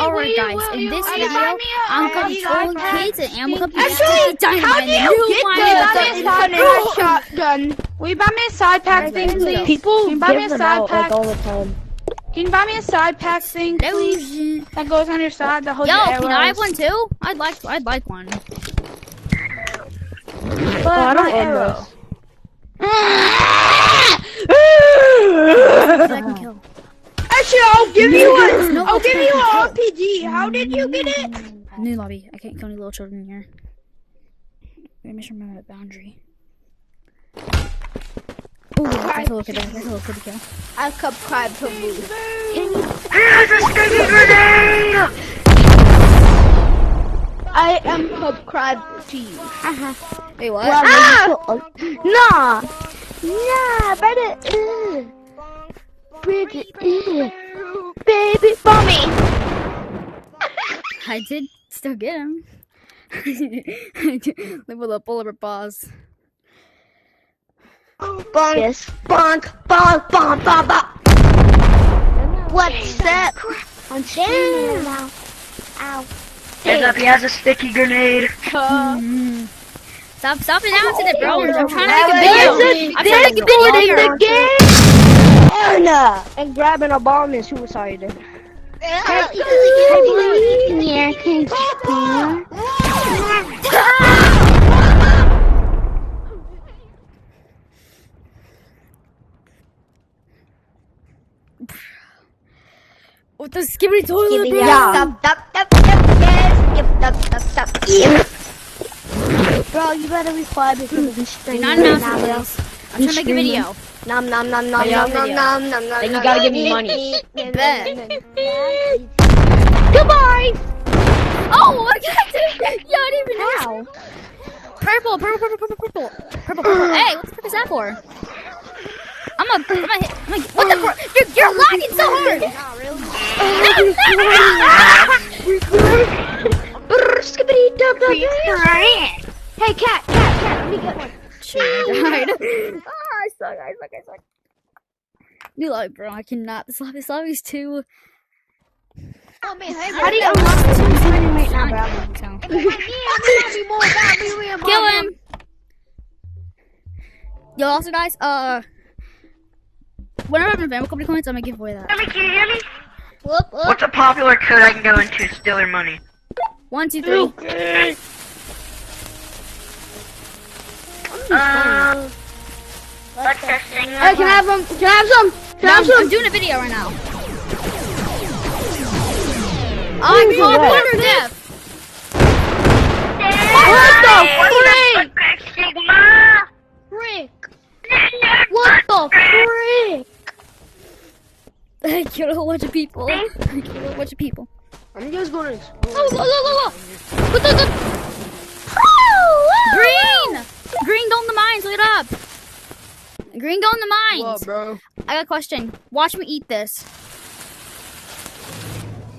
Alright guys, in this video, I'm controlling kids and I'm gonna be Actually, Dynamite. how do you get the infinite shotgun? Will you buy me a side pack thing, please? People Can you buy me a give them side out pack? like all the time. Can you buy me a side pack thing, please? That goes on your side that holds Yo, your arrows. can I have one too? I'd like one. But I don't my own arrow. I can kill. Actually, I'll give you one. I'll give you an RPG. How did you get it? New lobby. I can't kill any little children here. Let me just remember that boundary. Ooh, that's a little kid. That's a little kitty kill. I subscribe to Boo. Here's a sticky grenade! I am subscribed to you. Wait, what? Nah, better. Baby, mommy. I did still get him. Live with a bullet paws. Bonk, Yes. bonk, bonk, bonk, bonk, bonk. What's up? I'm standing now. Ow. Heads up, he has a sticky grenade. Stop announcing it, bro. I'm trying to make a video. I'm trying to make a video in here. the game. And grabbing a bomb is suicide. Yeah, With the skibbity toilet, bro. Bro, you better be quiet because of this thing. Not announcing this. I'm trying to make a video. Nom nom nom nom Yeah, nom nom video. nom nom nom. Then you gotta give me money. Bet. Goodbye. Oh my god! Yeah, I didn't even know. Purple. Hey, what the fuck is that for? I'm a hit. What the fuck? You're lagging so hard! Hey, cat, let me get one. Shit, I died. I suck. New lobby, bro. I cannot. This lobby's too. How do you unlock this right now, bro? Kill him. Yo, also guys, whenever I have an event with company coins, I'm gonna give away that. Can you hear me? What's a popular code I can go into to steal their money? 1, 2, 3. Let's just sing. Hey, can I have some? I'm doing a video right now. I'm going for death. What the Sigma? frick? What the frick? I killed a whole bunch of people. I'm just gonna explode. Green, go in the mines. Look it up. Green, go in the mines. What, bro? I got a question. Watch me eat this.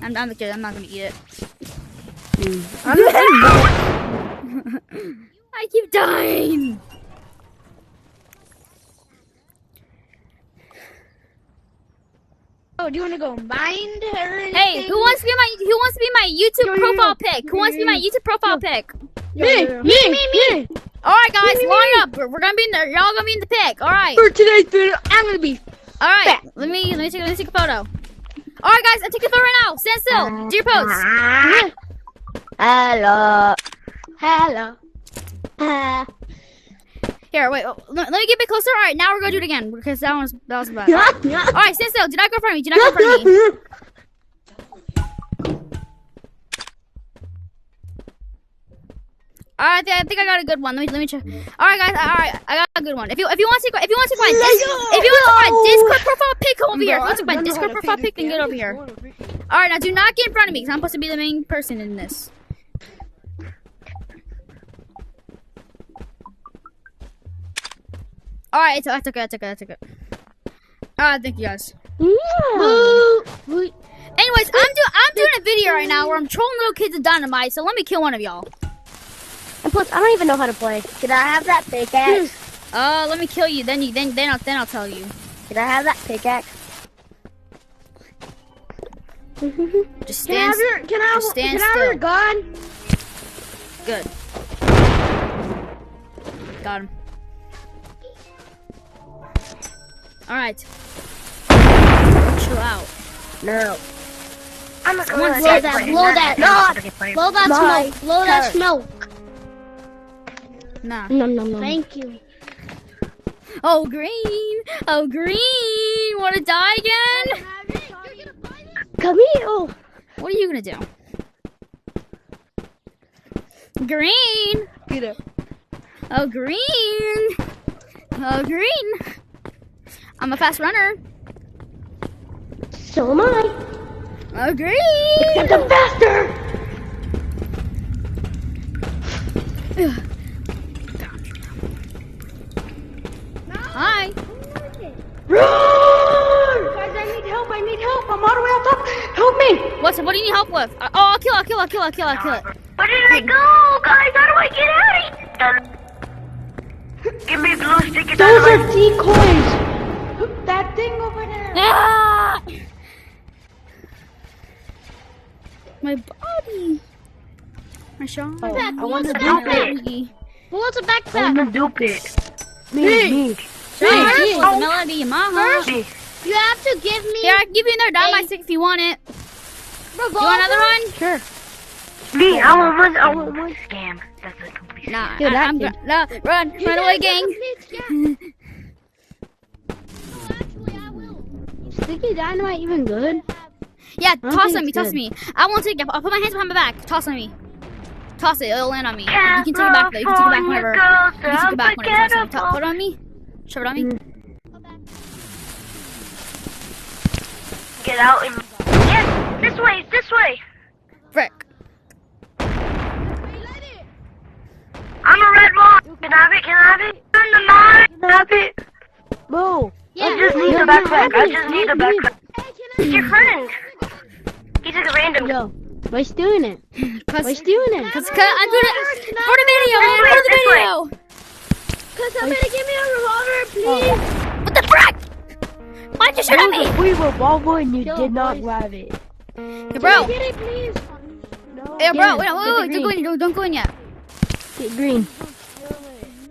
I'm not gonna eat it. I keep dying. Oh, do you want to go mind or anything? Hey, who wants to be my YouTube profile pic? Who wants to be my YouTube profile pic? Me. All right, guys, line up. We're gonna be in there. Y'all gonna be in the pic. All right. For today's video, I'm gonna be. All right. Let me take a photo. All right, guys, I'm taking a photo right now. Stand still. Do your pose. Hello. Here, wait. Let me get a bit closer. All right, now we're gonna do it again because that was bad. All right, stand still. Do not go in front of me. All right, I think I got a good one. Let me check. All right, guys. All right, I got a good one. If you want to my Discord profile pic, come over here. If you want to my Discord profile pic, then get over here. All right, now do not get in front of me because I'm supposed to be the main person in this. All right, that's okay. All right, thank you guys. Anyways, I'm doing a video right now where I'm trolling little kids with Dynamite. So let me kill one of y'all. And plus, I don't even know how to play. Can I have that pickaxe? Let me kill you. Then I'll tell you. Can I have that pickaxe? Just Can I stand. have Just stand your still. gun? Good. Got him. Alright. Chill out. No. I'm not Someone gonna blow that, blow that. Blow that My smoke. Blow that turn. smoke. Nah. No. Thank you. Oh, green. Oh, green. Wanna die again? Come here. Oh. What are you gonna do? Green. Get it. Oh, green. Oh, green. I'm a fast runner. So am I. Oh, green. Get them faster. Hi. Run! Guys, I need help. I'm all the way on top. Help me. What do you need help with? Oh, I'll kill it. Where did I go, guys? How do I get out of here? Give me blue sticky Those are dynamite. decoys. That thing over there. Ah! My body. My shot. I want to What's do that? it. What's a I'm backpack? gonna do it. Me. Hey, the melody, Maha. Me. You have to give me Here, I can give you another dynamite stick if you want it. revolver. You want another one? Sure. Me, I want one scam. That's a complete Nah, Dude, I'm that no, run away, gang. Sticky dynamite even good? Yeah, don't toss think on me, it's toss good. me. I won't take it. I'll put my hands behind my back. Toss on me. Toss it. It'll land on me. You can take it back though. You can take it back whenever. You can take it back whenever. You toss it. Put it on me. Shove it on me. Get out and yes, this way. Frick. I'm a red one. Can I have it? I'm the mine. Can I have it? Boo. Yeah. I just need the backpack. I just need the backpack. It's your friend. He took a random. Yo, why stealing it? Cause Why stealing it? I'm doing it for the video, man. For the video. Could somebody give me a revolver, please? What the frick? Why'd you shoot at me? We were revolver and you Yo, did not boys. grab it. Hey, bro. Get it, please. No. Hey, bro. Yeah, Wait, get don't the go in. Don't go in yet. Get green.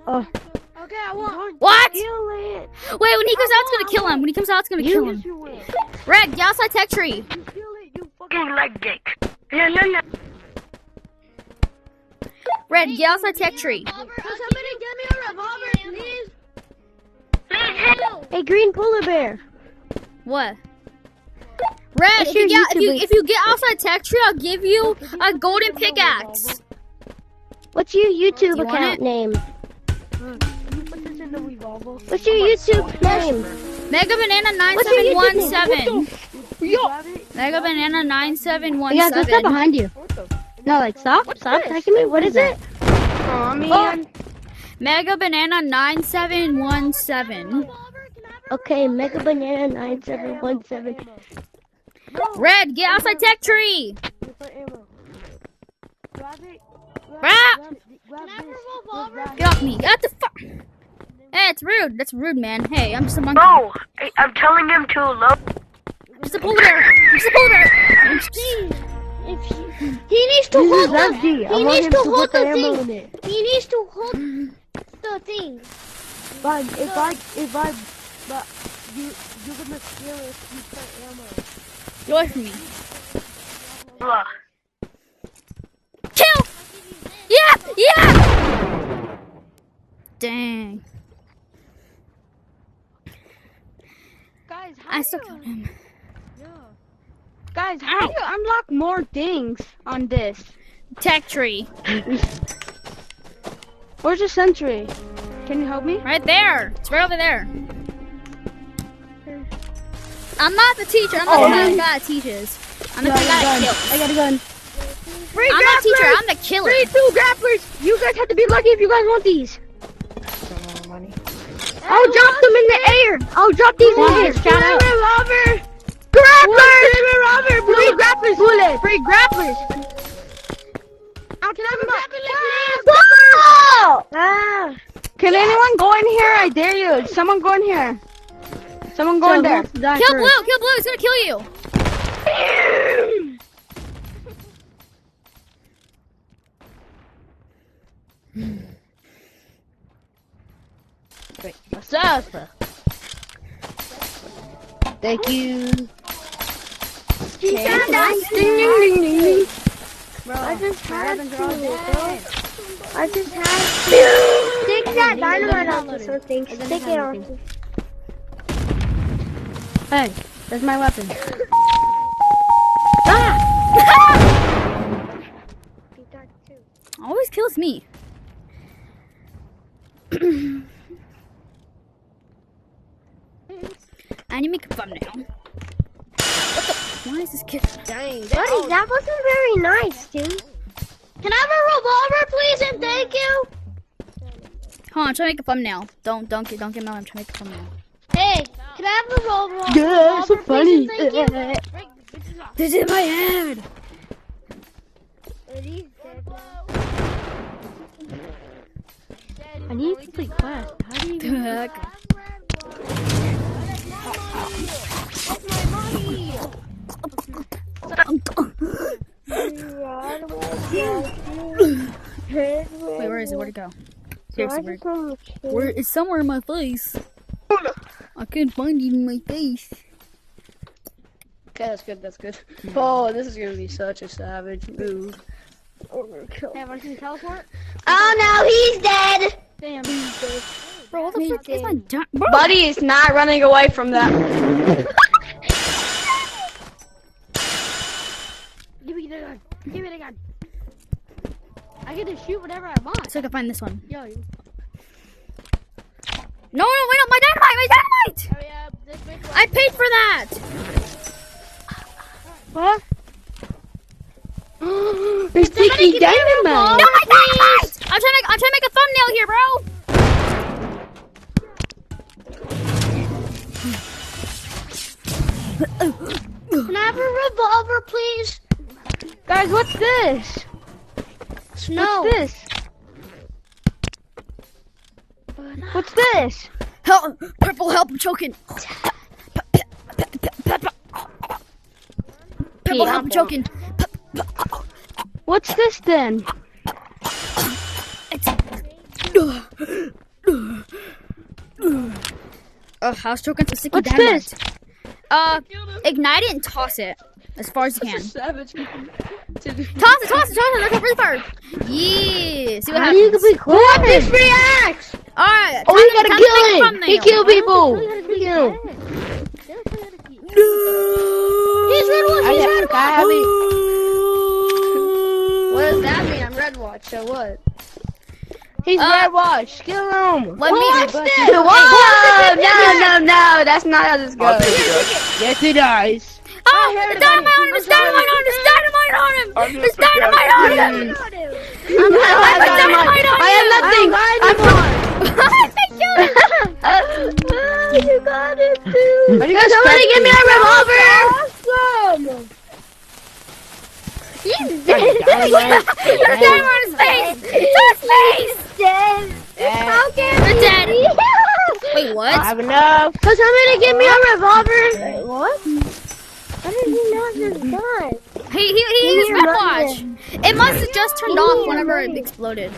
Oh. Okay, I want. What? Steal it. Wait, when he comes out, it's gonna kill him. When he comes out, it's gonna kill him. You it. Red, get outside tech tree. You steal it, you Fucking leg dick. No. Red, get outside tech tree. Could somebody give me a revolver, please? Please help. Hey, green polar bear. What? Red, What's your YouTube if you get outside tech tree, I'll give you a golden pickaxe. What's your YouTube you want account it? name? You put this in the revolver. What's your YouTube name? Mega Banana What's your YouTube 9717. Mega Banana Yeah, go 9717. stop behind you. No, like stop attacking me. What is it? Aw, man. Mega Banana 9717. Okay, Mega Banana 9717. Red, get outside tech tree. Rap. Can I have a revolver? Get off me. Get the fuck. Hey, it's rude. That's rude, man. Hey, I'm just a monkey. No, I'm telling him to low. Just a polar bear. I'm just a polar bear. He needs to hold the. empty. I He want needs him to to hold put the the ammo in thing. it. He needs to hold the thing. But you're gonna steal it if you put ammo. Get away from me. Ugh. Kill! Yeah! Dang. Guys, I still killed him. Guys, how do you unlock more things on this? Tech tree. Where's the sentry? Can you help me? Right there. It's right over there. I'm not the teacher. I'm not the kind of guy that teaches. I'm the kind of guy that kills. I got a gun. Free I'm not a teacher. I'm the killer. 2 grapplers. You guys have to be lucky if you guys want these. I'll drop them in the air. I'll drop these in the air. Shout out. Revolver. Grapplers. Revolver. Free grapplers. Bullet. Free grapplers. Can I have a Can anyone go in here? I dare you. Someone go in here. Someone go in there. Kill Blue. Kill Blue. He's gonna kill you. Wait, what's up? Thank you. Ding, ding, ding, ding. I just had stick that dynamite onto something. Stick it onto. Hey, that's my weapon. Always kills me. I need to make a thumbnail. What the? Why is this kid? Dang, Buddy, that wasn't very nice, dude. Can I have a revolver, please, and thank you? Hold on, I'm trying to make a thumbnail. Don't get mad. I'm trying to make a thumbnail. Hey, can I have a revolver? Yeah, so funny. Please, and thank you? This is my head. I need to complete quest. How do you The heck? Wait, where is it? Where'd it go? Seriously, where? It's somewhere in my face. I can't find it in my face. Okay, that's good. Oh, this is gonna be such a savage move. Hey, want to teleport? Oh no, he's dead! Damn, he's dead. Bro, what the fuck is my bro? Buddy is not running away from that. Give me the gun. Give me the gun. I get to shoot whatever I want. So I can find this one. Yo. No, wait, no, my dynamite! Hurry up. This makes I paid for that! What? There's sticky dynamite! No, my dynamite! I'm trying to make a thumbnail here, bro! Can I have a revolver, please? Guys, what's this? Snow. What's this? What's this? Help! Purple, help! I'm choking! Purple, help! I'm choking! What's this then? I was choking some sticky What's dynamite. this? Ignite it and toss it as far as you can. Savage. Toss it! Let's go really far. Yeah. See what How do you happens. complete quest? This reacts! Alright. Oh, we gotta kill him! He killed people! Kill him. He's red watch! He's red watch! What does that mean? I'm red watch, so what? He's red watch. Kill him. Let me. Watch this! Whoa! No, that's not how this goes. Yes, it does. Oh, there's dynamite on him! There's dynamite on him! There's dynamite on him! There's dynamite on him! I have nothing! You got it, dude. Can somebody give me a revolver? Awesome. There's dynamite on his face! It's his face! Dead. How can They're dead! Wait, what? I have enough. Can somebody give me a revolver? Wait, what? How did he not just die? He used red watch. It must have just turned off whenever it exploded.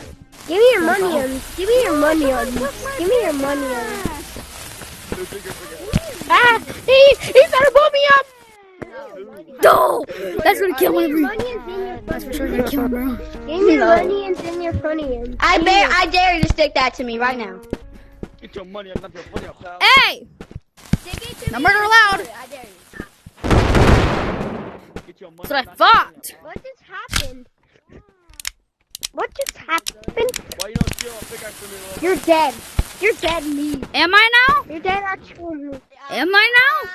Give me your money on. Give me your money on. Give me your money on. Ah! He's gonna pull me up! No! That's gonna kill Give me him. your money and in your That's for sure gonna kill him, bro. Give me your money and in your funny end. I dare you to stick that to me right now. Get your money and not your money up, pal. Hey! No murder allowed! I dare you. Get your money. That's what I thought! What just happened? What just happened? Why you don't steal a pickaxe from me, bro? You're dead. You're dead, me. Am I now? You're dead, actual me. Am I now?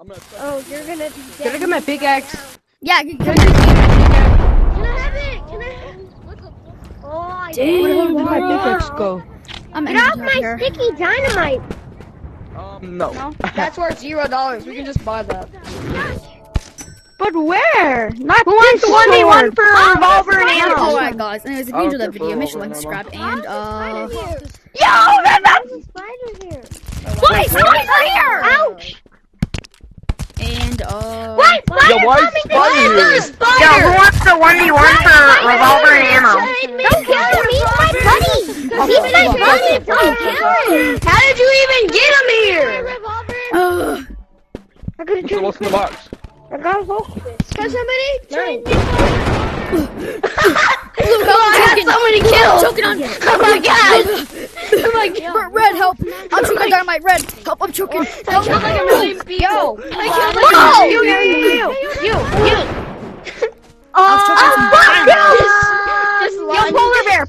I'm gonna start. Oh, you're gonna be dead. Can I get my pickaxe? Yeah, can I Can I have it? Can I have it? Oh, I Damn, did. bro. my pickaxe go? I'm Get off ending it my here. sticky dynamite. No. That's worth $0. We can just buy that. But where? Not Who wants 1v1 for a revolver and ammo? Alright guys, anyways, if you enjoyed that video, make sure to like, subscribe, and Yo, there's a spider here. Why? Spider here! Ouch! And And What? Yo, why is Spider here? Yo, who wants the 1v1 for revolver and ammo? Don't kill him. He's my buddy. He's my buddy. Don't kill him. How did you even get him here? I could have So what's in the box? I got a hole. Can somebody try and get Luke, I'm choking. somebody I'm killed. choking on. Oh my god. Oh my God. Red, help. I'm choking on Dynamite. Red, help. I'm choking. Help. Yo. I killed you. I was choking on Just polar bear.